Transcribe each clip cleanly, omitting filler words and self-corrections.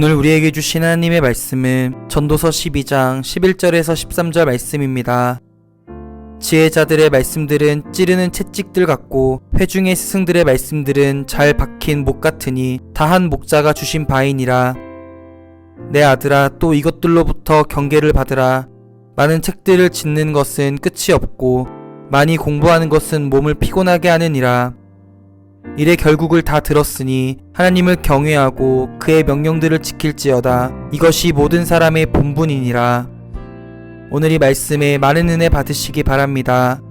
오늘 우리에게 주신 하나님의 말씀은 전도서 12장 11절에서 13절 말씀입니다. 지혜자들의 말씀들은 찌르는 채찍들 같고 회중의 스승들의 말씀들은 잘 박힌 목 같으니 다한 목자가 주신 바이니라. 내 아들아, 또 이것들로부터 경계를 받으라. 많은 책들을 짓는 것은 끝이 없고 많이 공부하는 것은 몸을 피곤하게 하느니라. 이래 결국을 다 들었으니 하나님을 경외하고 그의 명령들을 지킬지어다. 이것이 모든 사람의 본분이니라. 오늘 이 말씀에 많은 은혜 받으시기 바랍니다.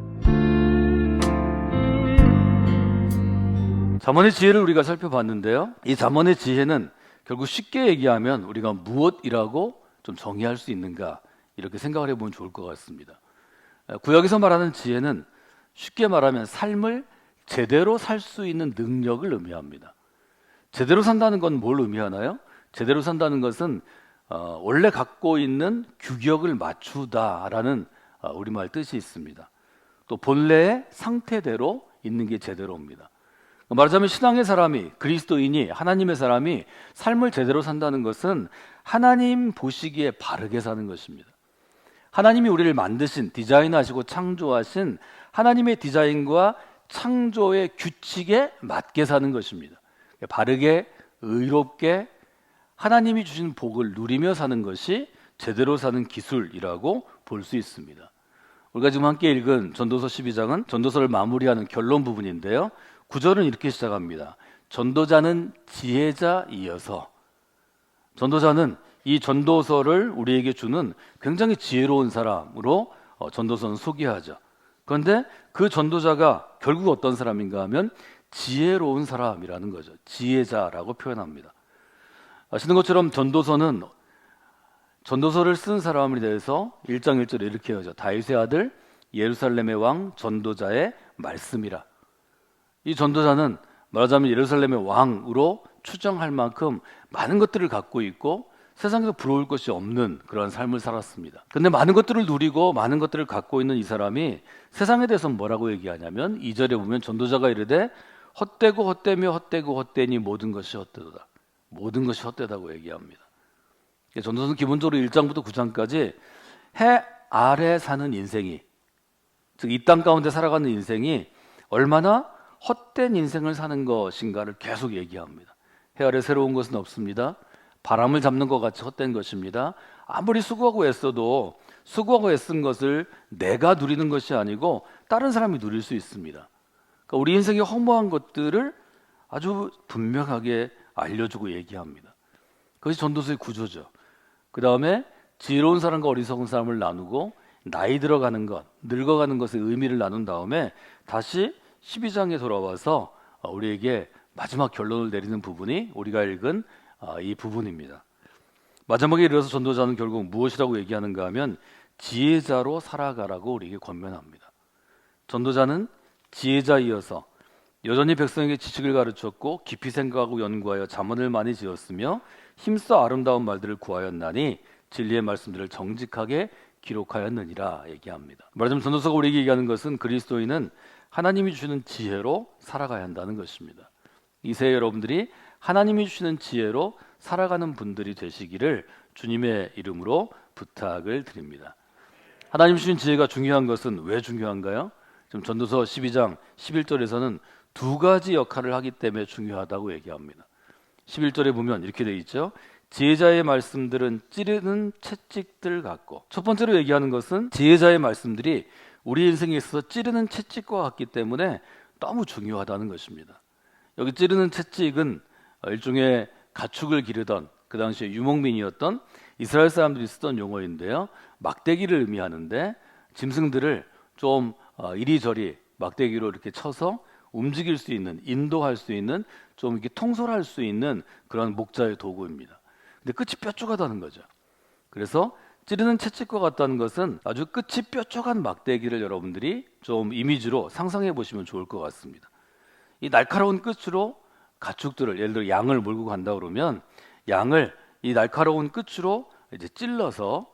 잠언의 지혜를 우리가 살펴봤는데요, 이 잠언의 지혜는 결국 쉽게 얘기하면 우리가 무엇이라고 좀 정의할 수 있는가, 이렇게 생각을 해보면 좋을 것 같습니다. 구약에서 말하는 지혜는 쉽게 말하면 삶을 제대로 살 수 있는 능력을 의미합니다. 제대로 산다는 건 뭘 의미하나요? 제대로 산다는 것은 원래 갖고 있는 규격을 맞추다라는 우리말 뜻이 있습니다. 또 본래의 상태대로 있는 게 제대로입니다. 말하자면 신앙의 사람이, 그리스도인이, 하나님의 사람이 삶을 제대로 산다는 것은 하나님 보시기에 바르게 사는 것입니다. 하나님이 우리를 만드신, 디자인하시고 창조하신 하나님의 디자인과 창조의 규칙에 맞게 사는 것입니다. 바르게, 의롭게 하나님이 주신 복을 누리며 사는 것이 제대로 사는 기술이라고 볼 수 있습니다. 우리가 지금 함께 읽은 전도서 12장은 전도서를 마무리하는 결론 부분인데요, 9절은 이렇게 시작합니다. 전도자는 지혜자이어서. 전도자는 이 전도서를 우리에게 주는 굉장히 지혜로운 사람으로 전도서는 소개하죠. 그런데 그 전도자가 결국 어떤 사람인가 하면 지혜로운 사람이라는 거죠. 지혜자라고 표현합니다. 아시는 것처럼 전도서는 전도서를 쓴 사람에 대해서 1장 1절에 이렇게 하죠. 다윗의 아들 예루살렘의 왕 전도자의 말씀이라. 이 전도자는 말하자면 예루살렘의 왕으로 추정할 만큼 많은 것들을 갖고 있고 세상에서 부러울 것이 없는 그런 삶을 살았습니다. 근데 많은 것들을 누리고 많은 것들을 갖고 있는 이 사람이 세상에 대해서 뭐라고 얘기하냐면 2절에 보면 전도자가 이르되 헛되고 헛되며 헛되고 헛되니 모든 것이 헛되도다. 모든 것이 헛되다고 얘기합니다. 전도서는 기본적으로 1장부터 9장까지 해 아래 사는 인생이, 즉 이 땅 가운데 살아가는 인생이 얼마나 헛된 인생을 사는 것인가를 계속 얘기합니다. 해 아래 새로운 것은 없습니다. 바람을 잡는 것 같이 헛된 것입니다. 아무리 수고하고 애써도 수고하고 애쓴 것을 내가 누리는 것이 아니고 다른 사람이 누릴 수 있습니다. 그러니까 우리 인생의 허무한 것들을 아주 분명하게 알려주고 얘기합니다. 그것이 전도서의 구조죠. 그 다음에 지혜로운 사람과 어리석은 사람을 나누고 나이 들어가는 것, 늙어가는 것의 의미를 나눈 다음에 다시 12장에 돌아와서 우리에게 마지막 결론을 내리는 부분이 우리가 읽은 이 부분입니다. 마지막에 이르러서 전도자는 결국 무엇이라고 얘기하는가 하면 지혜자로 살아가라고 우리에게 권면합니다. 전도자는 지혜자이어서 여전히 백성에게 지식을 가르쳤고 깊이 생각하고 연구하여 잠언을 많이 지었으며 힘써 아름다운 말들을 구하였나니 진리의 말씀들을 정직하게 기록하였느니라 얘기합니다. 말하자면 전도서가 우리에게 얘기하는 것은 그리스도인은 하나님이 주시는 지혜로 살아가야 한다는 것입니다. 이 새해 여러분들이 하나님이 주시는 지혜로 살아가는 분들이 되시기를 주님의 이름으로 부탁을 드립니다. 하나님 주신 지혜가 중요한 것은 왜 중요한가요? 지금 전도서 12장 11절에서는 두 가지 역할을 하기 때문에 중요하다고 얘기합니다. 11절에 보면 이렇게 되어 있죠. 지혜자의 말씀들은 찌르는 채찍들 같고, 첫 번째로 얘기하는 것은 지혜자의 말씀들이 우리 인생에 있어서 찌르는 채찍과 같기 때문에 너무 중요하다는 것입니다. 여기 찌르는 채찍은 일종의 가축을 기르던 그 당시에 유목민이었던 이스라엘 사람들이 쓰던 용어인데요, 막대기를 의미하는데 짐승들을 좀 이리저리 막대기로 이렇게 쳐서 움직일 수 있는, 인도할 수 있는, 좀 이렇게 통솔할 수 있는 그런 목자의 도구입니다. 근데 끝이 뾰족하다는 거죠. 그래서 찌르는 채찍과 같다는 것은 아주 끝이 뾰족한 막대기를 여러분들이 좀 이미지로 상상해 보시면 좋을 것 같습니다. 이 날카로운 끝으로 가축들을, 예를 들어 양을 몰고 간다 그러면 양을 이 날카로운 끝으로 이제 찔러서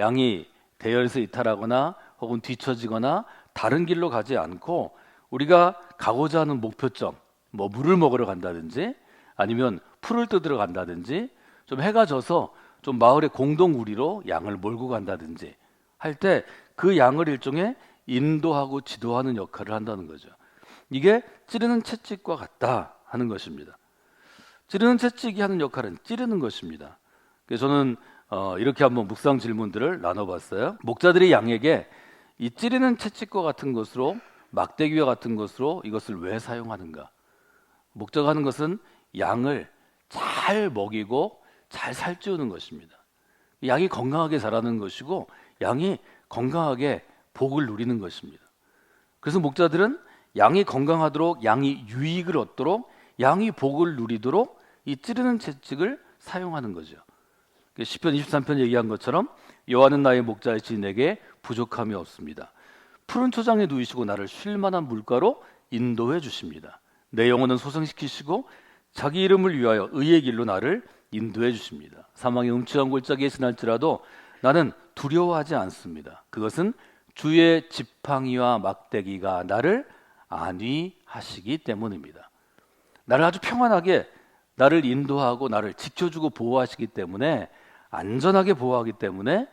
양이 대열에서 이탈하거나 혹은 뒤처지거나 다른 길로 가지 않고 우리가 가고자 하는 목표점, 뭐 물을 먹으러 간다든지 아니면 풀을 뜯으러 간다든지 좀 해가 져서 좀 마을의 공동 우리로 양을 몰고 간다든지 할 때 그 양을 일종의 인도하고 지도하는 역할을 한다는 거죠. 이게 찌르는 채찍과 같다 하는 것입니다. 찌르는 채찍이 하는 역할은 찌르는 것입니다. 그래서 저는 이렇게 한번 묵상 질문들을 나눠봤어요. 목자들이 양에게 이 찌르는 채찍과 같은 것으로 막대기와 같은 것으로 이것을 왜 사용하는가? 목자가 하는 것은 양을 잘 먹이고 잘 살찌우는 것입니다. 양이 건강하게 자라는 것이고 양이 건강하게 복을 누리는 것입니다. 그래서 목자들은 양이 건강하도록 양이 유익을 얻도록 양이 복을 누리도록 이 찌르는 채찍을 사용하는 거죠. 시편 23편 얘기한 것처럼 여호와는 나의 목자이시니 내게 부족함이 없습니다. 푸른 초장에 누이시고 나를 쉴 만한 물가로 인도해 주십니다. 내 영혼은 소생시키시고 자기 이름을 위하여 의의 길로 나를 인도해 주십니다. 사망의 음침한 골짜기에 지날지라도 나는 두려워하지 않습니다. 그것은 주의 지팡이와 막대기가 나를 안위하시기 때문입니다. 나를 아주 평안하게 나를 인도하고 나를 지켜주고 보호하시기 때문에 안전하게 보호하기 때문에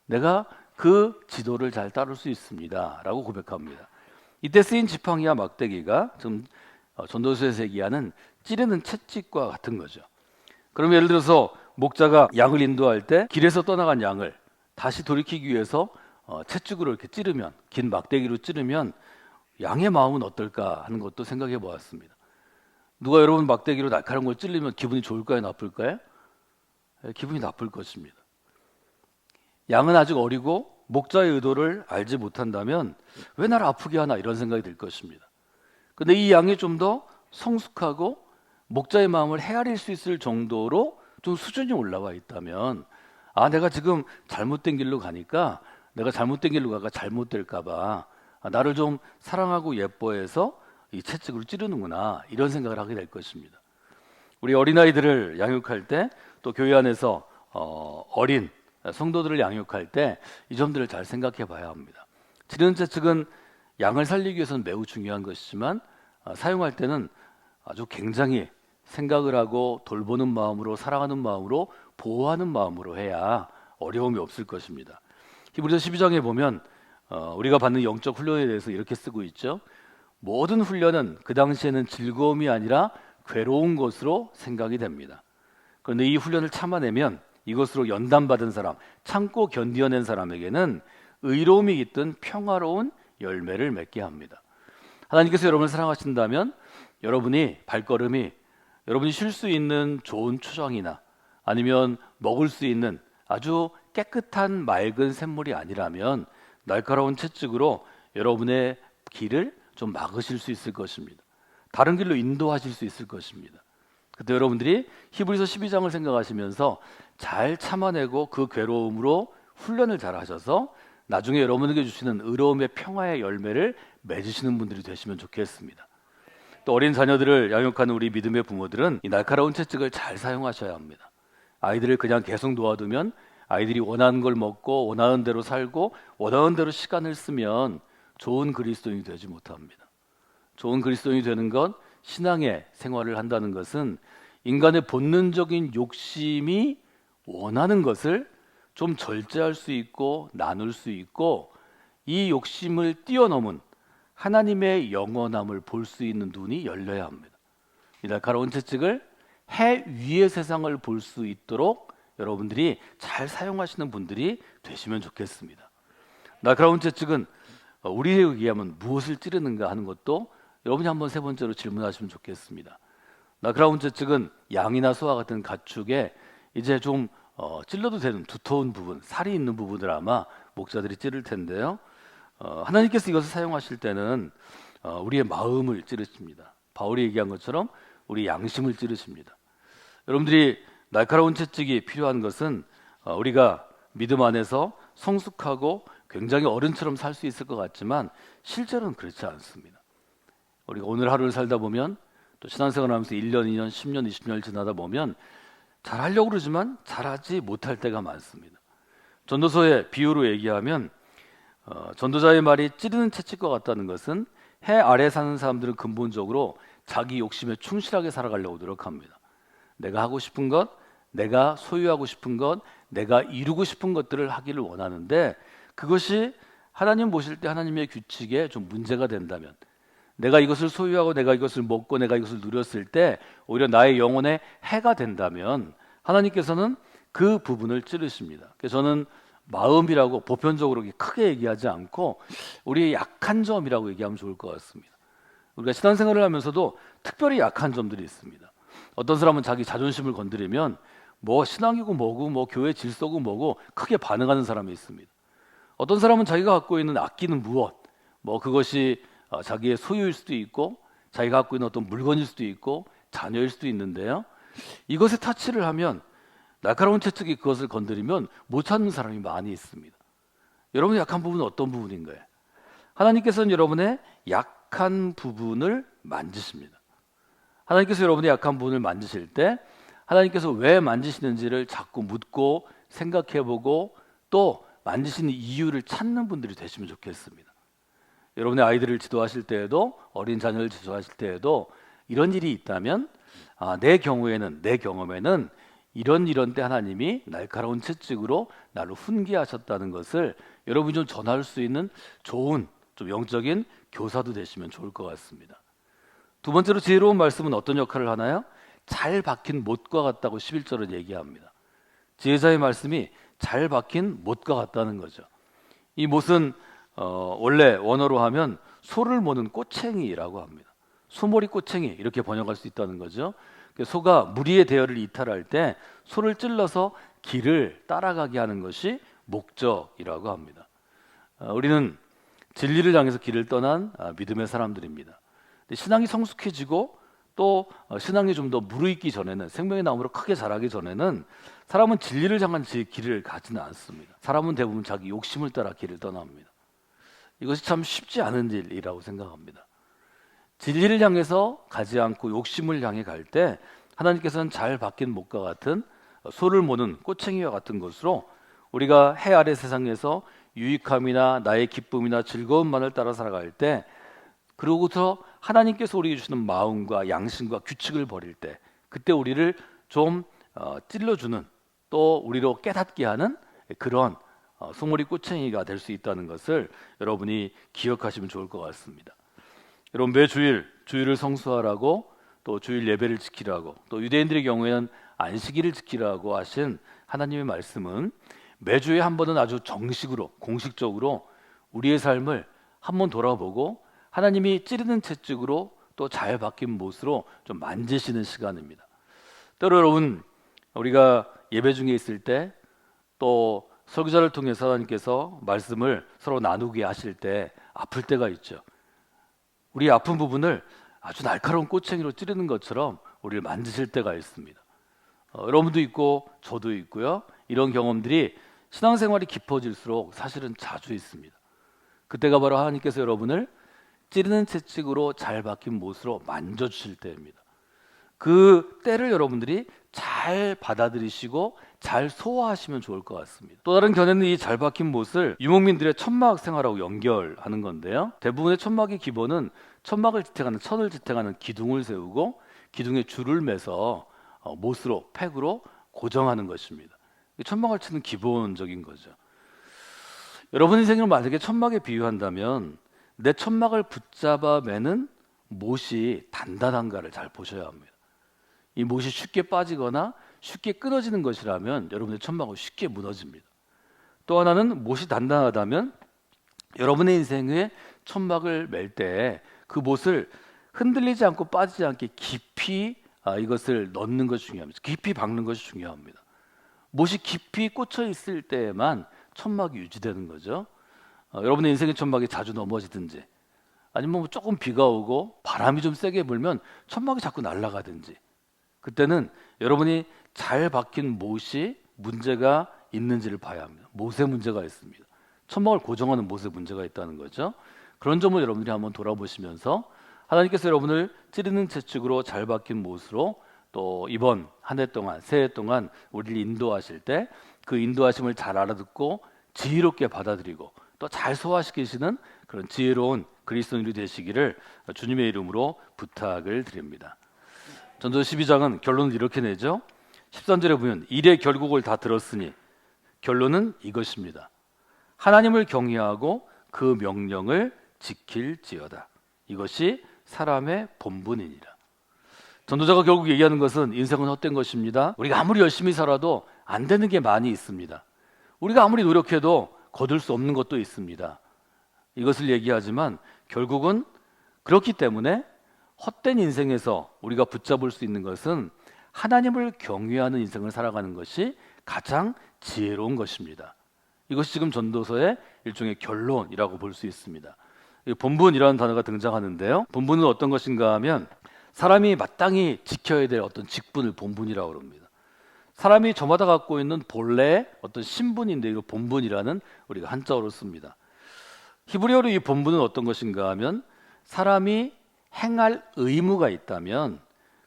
내가 그 지도를 잘 따를 수 있습니다 라고 고백합니다. 이때 쓰인 지팡이와 막대기가 좀 전도서에서 얘기하는 찌르는 채찍과 같은 거죠. 그러면 예를 들어서 목자가 양을 인도할 때 길에서 떠나간 양을 다시 돌이키기 위해서 채찍으로 이렇게 찌르면, 긴 막대기로 찌르면 양의 마음은 어떨까 하는 것도 생각해 보았습니다. 누가 여러분 막대기로 날카로운 걸 찔리면 기분이 좋을까요, 나쁠까요? 기분이 나쁠 것입니다. 양은 아직 어리고 목자의 의도를 알지 못한다면 왜 나를 아프게 하나 이런 생각이 들 것입니다. 근데 이 양이 좀 더 성숙하고 목자의 마음을 헤아릴 수 있을 정도로 좀 수준이 올라와 있다면 내가 지금 잘못된 길로 가니까 내가 잘못된 길로 가가 잘못될까 봐 나를 좀 사랑하고 예뻐해서 이 채찍으로 찌르는구나 이런 생각을 하게 될 것입니다. 우리 어린아이들을 양육할 때 또 교회 안에서 어린 성도들을 양육할 때 이 점들을 잘 생각해 봐야 합니다. 찌르는 채찍은 양을 살리기 위해서는 매우 중요한 것이지만 사용할 때는 아주 굉장히 생각을 하고 돌보는 마음으로 사랑하는 마음으로 보호하는 마음으로 해야 어려움이 없을 것입니다. 히브리서 12장에 보면 우리가 받는 영적 훈련에 대해서 이렇게 쓰고 있죠. 모든 훈련은 그 당시에는 즐거움이 아니라 괴로운 것으로 생각이 됩니다. 그런데 이 훈련을 참아내면 이것으로 연단받은 사람, 참고 견디어낸 사람에게는 의로움이 깃든 평화로운 열매를 맺게 합니다. 하나님께서 여러분을 사랑하신다면 여러분이 발걸음이 여러분이 쉴 수 있는 좋은 초장이나 아니면 먹을 수 있는 아주 깨끗한 맑은 샘물이 아니라면 날카로운 채찍으로 여러분의 길을 좀 막으실 수 있을 것입니다. 다른 길로 인도하실 수 있을 것입니다. 그때 여러분들이 히브리서 12장을 생각하시면서 잘 참아내고 그 괴로움으로 훈련을 잘 하셔서 나중에 여러분에게 주시는 의로움의 평화의 열매를 맺으시는 분들이 되시면 좋겠습니다. 또 어린 자녀들을 양육하는 우리 믿음의 부모들은 이 날카로운 채찍을 잘 사용하셔야 합니다. 아이들을 그냥 계속 놓아두면 아이들이 원하는 걸 먹고 원하는 대로 살고 원하는 대로 시간을 쓰면 좋은 그리스도인이 되지 못합니다. 좋은 그리스도인이 되는 건 신앙의 생활을 한다는 것은 인간의 본능적인 욕심이 원하는 것을 좀 절제할 수 있고 나눌 수 있고 이 욕심을 뛰어넘은 하나님의 영원함을 볼 수 있는 눈이 열려야 합니다. 이 날카로운 채찍을 해 위의 세상을 볼 수 있도록 여러분들이 잘 사용하시는 분들이 되시면 좋겠습니다. 날카로운 채찍은 우리에 의하면 무엇을 찌르는가 하는 것도 여러분이 한번 세 번째로 질문하시면 좋겠습니다. 날카로운 채찍은 양이나 소와 같은 가축에 이제 좀 찔러도 되는 두터운 부분, 살이 있는 부분을 아마 목자들이 찌를 텐데요. 하나님께서 이것을 사용하실 때는 우리의 마음을 찌르십니다. 바울이 얘기한 것처럼 우리 양심을 찌르십니다. 여러분들이 날카로운 채찍이 필요한 것은 우리가 믿음 안에서 성숙하고 굉장히 어른처럼 살 수 있을 것 같지만 실제로는 그렇지 않습니다. 우리가 오늘 하루를 살다 보면 또 신앙생활 하면서 1년, 2년, 10년, 20년을 지나다 보면 잘하려고 그러지만 잘하지 못할 때가 많습니다. 전도서의 비유로 얘기하면 전도자의 말이 찌르는 채찍과 같다는 것은 해 아래 사는 사람들은 근본적으로 자기 욕심에 충실하게 살아가려고 노력합니다. 내가 하고 싶은 것, 내가 소유하고 싶은 것, 내가 이루고 싶은 것들을 하기를 원하는데 그것이 하나님 보실 때 하나님의 규칙에 좀 문제가 된다면 내가 이것을 소유하고 내가 이것을 먹고 내가 이것을 누렸을 때 오히려 나의 영혼에 해가 된다면 하나님께서는 그 부분을 찌르십니다. 그래서 저는 마음이라고 보편적으로 크게 얘기하지 않고 우리의 약한 점이라고 얘기하면 좋을 것 같습니다. 우리가 신앙생활을 하면서도 특별히 약한 점들이 있습니다. 어떤 사람은 자기 자존심을 건드리면 뭐 신앙이고 뭐고 뭐 교회 질서고 뭐고 크게 반응하는 사람이 있습니다. 어떤 사람은 자기가 갖고 있는 악기는 무엇, 뭐 그것이 자기의 소유일 수도 있고 자기가 갖고 있는 어떤 물건일 수도 있고 자녀일 수도 있는데요. 이것에 타치를 하면 날카로운 채찍이 그것을 건드리면 못 찾는 사람이 많이 있습니다. 여러분의 약한 부분은 어떤 부분인가요? 하나님께서는 여러분의 약한 부분을 만지십니다. 하나님께서 여러분의 약한 부분을 만지실 때 하나님께서 왜 만지시는지를 자꾸 묻고 생각해보고 또 만지시는 이유를 찾는 분들이 되시면 좋겠습니다. 여러분의 아이들을 지도하실 때에도 어린 자녀를 지도하실 때에도 이런 일이 있다면 내 경우에는 내 경험에는 이런 때 하나님이 날카로운 채찍으로 나를 훈계하셨다는 것을 여러분이 좀 전할 수 있는 좋은 좀 영적인 교사도 되시면 좋을 것 같습니다. 두 번째로 지혜로운 말씀은 어떤 역할을 하나요? 잘 박힌 못과 같다고 11절은 얘기합니다. 지혜자의 말씀이 잘 박힌 못과 같다는 거죠. 이 못은 원래 원어로 하면 소를 모는 꼬챙이라고 합니다. 소머리 꼬챙이 이렇게 번역할 수 있다는 거죠. 소가 무리의 대열을 이탈할 때 소를 찔러서 길을 따라가게 하는 것이 목적이라고 합니다. 우리는 진리를 향해서 길을 떠난 믿음의 사람들입니다. 신앙이 성숙해지고 또 신앙이 좀 더 무르익기 전에는 생명의 나무로 크게 자라기 전에는 사람은 진리를 향한 길을 가지는 않습니다. 사람은 대부분 자기 욕심을 따라 길을 떠납니다. 이것이 참 쉽지 않은 일이라고 생각합니다. 진리를 향해서 가지 않고 욕심을 향해 갈 때 하나님께서는 잘 박힌 목과 같은 소를 모는 꼬챙이와 같은 것으로 우리가 해 아래 세상에서 유익함이나 나의 기쁨이나 즐거움만을 따라 살아갈 때 그러고서 하나님께서 우리에게 주시는 마음과 양심과 규칙을 버릴 때 그때 우리를 좀 찔러주는 또 우리로 깨닫게 하는 그런 소머리 꼬챙이가 될 수 있다는 것을 여러분이 기억하시면 좋을 것 같습니다. 여러분 매 주일을 성수하라고 또 주일 예배를 지키라고 또 유대인들의 경우에는 안식일을 지키라고 하신 하나님의 말씀은 매주에 한 번은 아주 정식으로 공식적으로 우리의 삶을 한번 돌아보고 하나님이 찌르는 채찍으로 또 잘 박힌 못으로 좀 만지시는 시간입니다. 때로 여러분 우리가 예배 중에 있을 때 또 설교자를 통해서 하나님께서 말씀을 서로 나누게 하실 때 아플 때가 있죠. 우리 아픈 부분을 아주 날카로운 꼬챙이로 찌르는 것처럼 우리를 만지실 때가 있습니다. 여러분도 있고 저도 있고요. 이런 경험들이 신앙생활이 깊어질수록 사실은 자주 있습니다. 그때가 바로 하나님께서 여러분을 찌르는 채찍으로 잘 박힌 못으로 만져주실 때입니다. 그 때를 여러분들이 잘 받아들이시고 잘 소화하시면 좋을 것 같습니다. 또 다른 견해는 이 잘 박힌 못을 유목민들의 천막 생활하고 연결하는 건데요. 대부분의 천막의 기본은 천을 지탱하는 기둥을 세우고 기둥에 줄을 매서 못으로 팩으로 고정하는 것입니다. 천막을 치는 기본적인 거죠. 여러분 인생을 만약에 천막에 비유한다면 내 천막을 붙잡아 매는 못이 단단한가를 잘 보셔야 합니다. 이 못이 쉽게 빠지거나 쉽게 끊어지는 것이라면 여러분의 천막은 쉽게 무너집니다. 또 하나는 못이 단단하다면 여러분의 인생에 천막을 맬 때 그 못을 흔들리지 않고 빠지지 않게 깊이 이것을 넣는 것이 중요합니다. 깊이 박는 것이 중요합니다. 못이 깊이 꽂혀 있을 때에만 천막이 유지되는 거죠. 여러분의 인생의 천막이 자주 넘어지든지 아니면 뭐 조금 비가 오고 바람이 좀 세게 불면 천막이 자꾸 날아가든지 그때는 여러분이 잘 박힌 못이 문제가 있는지를 봐야 합니다. 못에 문제가 있습니다. 천막을 고정하는 못에 문제가 있다는 거죠. 그런 점을 여러분들이 한번 돌아보시면서 하나님께서 여러분을 찌르는 채찍으로 잘 박힌 못으로 또 이번 한 해 동안 새해 동안 우리를 인도하실 때 그 인도하심을 잘 알아듣고 지혜롭게 받아들이고 또 잘 소화시키시는 그런 지혜로운 그리스도인이 되시기를 주님의 이름으로 부탁을 드립니다. 전도 12장은 결론을 이렇게 내죠. 13절에 보면 일의 결국을 다 들었으니 결론은 이것입니다. 하나님을 경외하고 그 명령을 지킬지어다. 이것이 사람의 본분이니라. 전도자가 결국 얘기하는 것은 인생은 헛된 것입니다. 우리가 아무리 열심히 살아도 안 되는 게 많이 있습니다. 우리가 아무리 노력해도 거둘 수 없는 것도 있습니다. 이것을 얘기하지만 결국은 그렇기 때문에 헛된 인생에서 우리가 붙잡을 수 있는 것은 하나님을 경외하는 인생을 살아가는 것이 가장 지혜로운 것입니다. 이것이 지금 전도서의 일종의 결론이라고 볼 수 있습니다. 본분이라는 단어가 등장하는데요. 본분은 어떤 것인가 하면 사람이 마땅히 지켜야 될 어떤 직분을 본분이라고 합니다. 사람이 저마다 갖고 있는 본래의 어떤 신분인데 이거 본분이라는 우리가 한자어로 씁니다. 히브리어로 이 본분은 어떤 것인가 하면 사람이 행할 의무가 있다면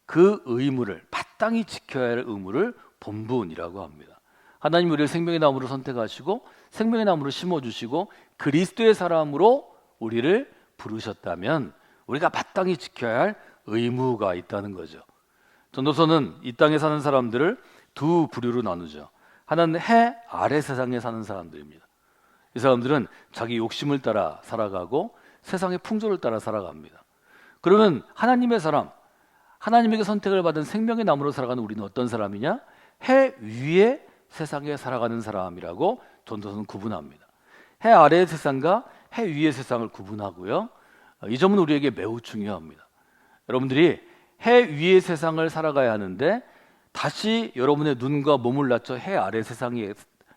그 의무를 마땅히 지켜야 할 의무를 본분이라고 합니다. 하나님 우리를 생명의 나무로 선택하시고 생명의 나무로 심어주시고 그리스도의 사람으로 우리를 부르셨다면 우리가 마땅히 지켜야 할 의무가 있다는 거죠. 전도서는 이 땅에 사는 사람들을 두 부류로 나누죠. 하나는 해 아래 세상에 사는 사람들입니다. 이 사람들은 자기 욕심을 따라 살아가고 세상의 풍조를 따라 살아갑니다. 그러면 하나님의 사람, 하나님에게 선택을 받은 생명의 나무로 살아가는 우리는 어떤 사람이냐? 해 위에 세상에 살아가는 사람이라고 전도서는 구분합니다. 해 아래의 세상과 해 위의 세상을 구분하고요. 이 점은 우리에게 매우 중요합니다. 여러분들이 해 위의 세상을 살아가야 하는데 다시 여러분의 눈과 몸을 낮춰 해 아래 세상에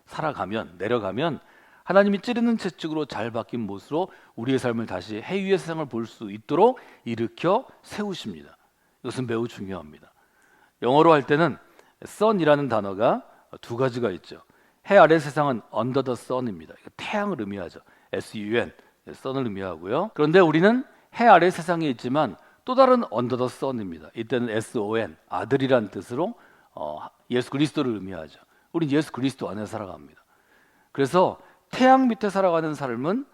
살아가면 내려가면 하나님이 찌르는 채찍으로 잘 박힌 못으로 우리의 삶을 다시 해 위의 세상을 볼 수 있도록 일으켜 세우십니다. 이것은 매우 중요합니다. 영어로 할 때는 sun이라는 단어가 두 가지가 있죠. 해 아래 세상은 under the sun입니다. 태양을 의미하죠. sun, sun을 의미하고요. 그런데 우리는 해 아래 세상에 있지만 또 다른 under the sun입니다. 이때는 son, 아들이란 뜻으로 예수 그리스도를 의미하죠. 우리는 예수 그리스도 안에 살아갑니다. 그래서 태양 밑에 살아가는 삶은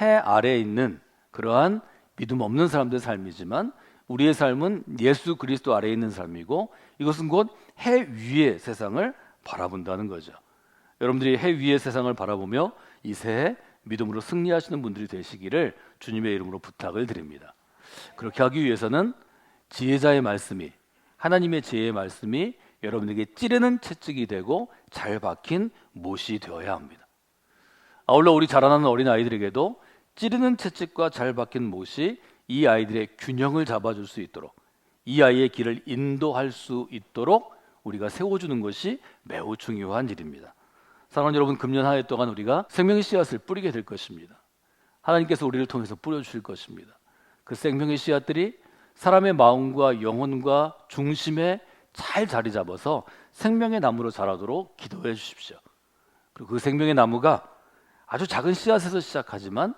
해 아래에 있는 그러한 믿음 없는 사람들의 삶이지만 우리의 삶은 예수 그리스도 아래에 있는 삶이고 이것은 곧 해 위의 세상을 바라본다는 거죠. 여러분들이 해 위의 세상을 바라보며 이 새해 믿음으로 승리하시는 분들이 되시기를 주님의 이름으로 부탁을 드립니다. 그렇게 하기 위해서는 지혜자의 말씀이 하나님의 지혜의 말씀이 여러분에게 찌르는 채찍이 되고 잘 박힌 못이 되어야 합니다. 아울러 우리 자라나는 어린 아이들에게도 찌르는 채찍과 잘 박힌 못이 이 아이들의 균형을 잡아줄 수 있도록 이 아이의 길을 인도할 수 있도록 우리가 세워주는 것이 매우 중요한 일입니다. 사랑하는 여러분, 금년 한 해 동안 우리가 생명의 씨앗을 뿌리게 될 것입니다. 하나님께서 우리를 통해서 뿌려주실 것입니다. 그 생명의 씨앗들이 사람의 마음과 영혼과 중심에 잘 자리 잡아서 생명의 나무로 자라도록 기도해 주십시오. 그리고 그 생명의 나무가 아주 작은 씨앗에서 시작하지만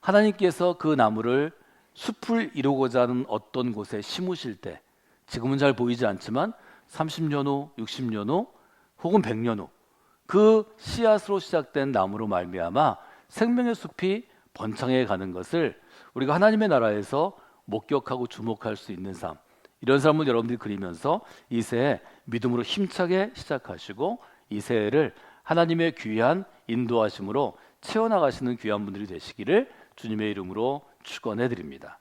하나님께서 그 나무를 숲을 이루고자 하는 어떤 곳에 심으실 때 지금은 잘 보이지 않지만 30년 후, 60년 후 혹은 100년 후 그 씨앗으로 시작된 나무로 말미암아 생명의 숲이 번창해 가는 것을 우리가 하나님의 나라에서 목격하고 주목할 수 있는 삶, 이런 삶을 여러분들이 그리면서 이 새해 믿음으로 힘차게 시작하시고 이 새해를 하나님의 귀한 인도하심으로 채워나가시는 귀한 분들이 되시기를 주님의 이름으로 축원해 드립니다.